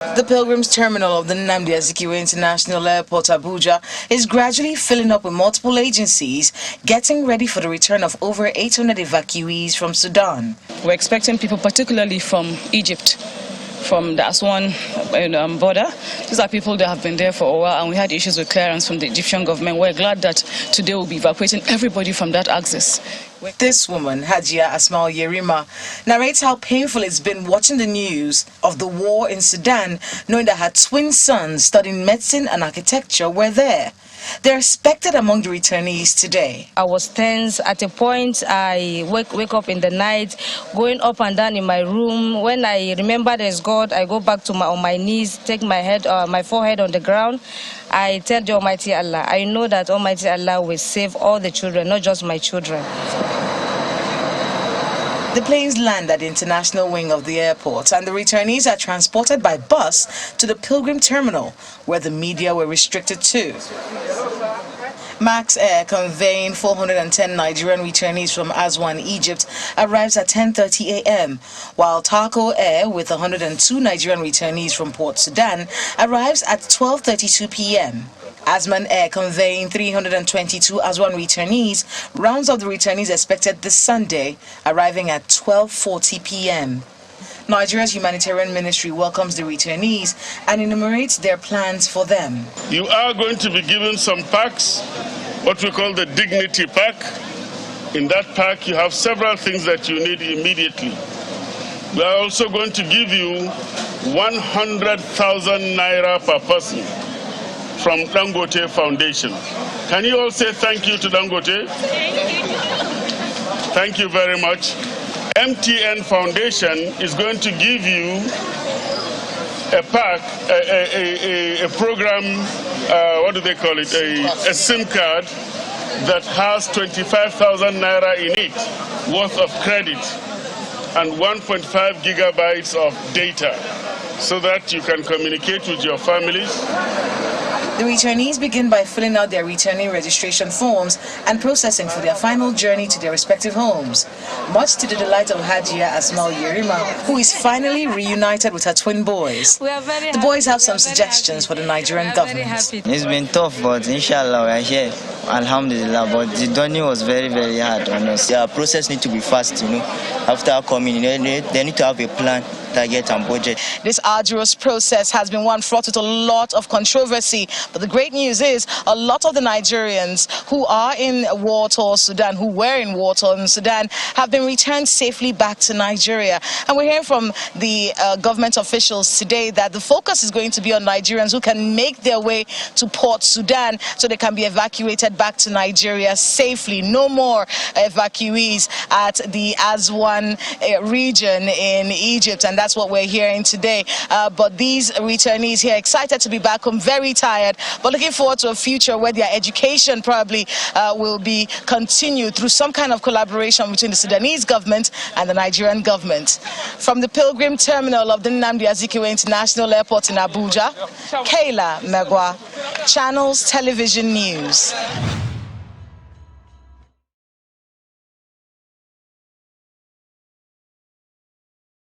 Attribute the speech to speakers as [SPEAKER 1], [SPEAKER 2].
[SPEAKER 1] The Pilgrims Terminal of the Nnamdi Azikiwe International Airport, Abuja, is gradually filling up with multiple agencies getting ready for the return of over 800 evacuees from Sudan.
[SPEAKER 2] We're expecting people particularly from Egypt, from the Aswan border. These are people that have been there for a while, and we had issues with clearance from the Egyptian government. We're glad that today we'll be evacuating everybody from that axis.
[SPEAKER 1] This woman, Hajia Asmal Yerima, narrates how painful it's been watching the news of the war in Sudan, knowing that her twin sons studying medicine and architecture were there. They're expected among the returnees today.
[SPEAKER 3] I was tense. At a point, I wake up in the night, going up and down in my room. When I remember there's God, I go back to on my knees, take my forehead on the ground. I tell the Almighty Allah, I know that Almighty Allah will save all the children, not just my children.
[SPEAKER 1] The planes land at the international wing of the airport, and the returnees are transported by bus to the Pilgrim Terminal, where the media were restricted to. Max Air, conveying 410 Nigerian returnees from Aswan, Egypt, arrives at 10:30 a.m., while Taco Air, with 102 Nigerian returnees from Port Sudan, arrives at 12:32 p.m. Asman Air, conveying 322 Aswan returnees, rounds up the returnees expected this Sunday, arriving at 12:40 p.m. Nigeria's humanitarian ministry welcomes the returnees and enumerates their plans for them.
[SPEAKER 4] You are going to be given some packs, what we call the Dignity Pack. In that pack, you have several things that you need immediately. We are also going to give you 100,000 naira per person from Dangote Foundation. Can you all say thank you to Dangote? Thank you. Thank you very much. MTN Foundation is going to give you a pack, a program, what do they call it, a SIM card that has 25,000 naira in it worth of credit and 1.5 gigabytes of data so that you can communicate with your families.
[SPEAKER 1] The returnees begin by filling out their returning registration forms and processing for their final journey to their respective homes, much to the delight of Hajia Asmal Yerima, who is finally reunited with her twin boys. The boys have some suggestions for the Nigerian government.
[SPEAKER 5] It's been tough, but inshallah we are here. Alhamdulillah, but the journey was very, very hard on us. The process needs to be fast, After coming, they need to have a plan, target and budget.
[SPEAKER 1] This arduous process has been one fraught with a lot of controversy, but the great news is a lot of the Nigerians who are in war-torn Sudan, who were in war-torn Sudan, have been returned safely back to Nigeria. And we're hearing from the government officials today that the focus is going to be on Nigerians who can make their way to Port Sudan so they can be evacuated back to Nigeria safely. No more evacuees at the Aswan region in Egypt, and that's what we're hearing today. But these returnees here excited to be back home, very tired, but looking forward to a future where their education probably will be continued through some kind of collaboration between the Sudanese government and the Nigerian government. From the Pilgrim Terminal of the Nnamdi Azikiwe International Airport in Abuja, Kayla Megwa, Channels Television News.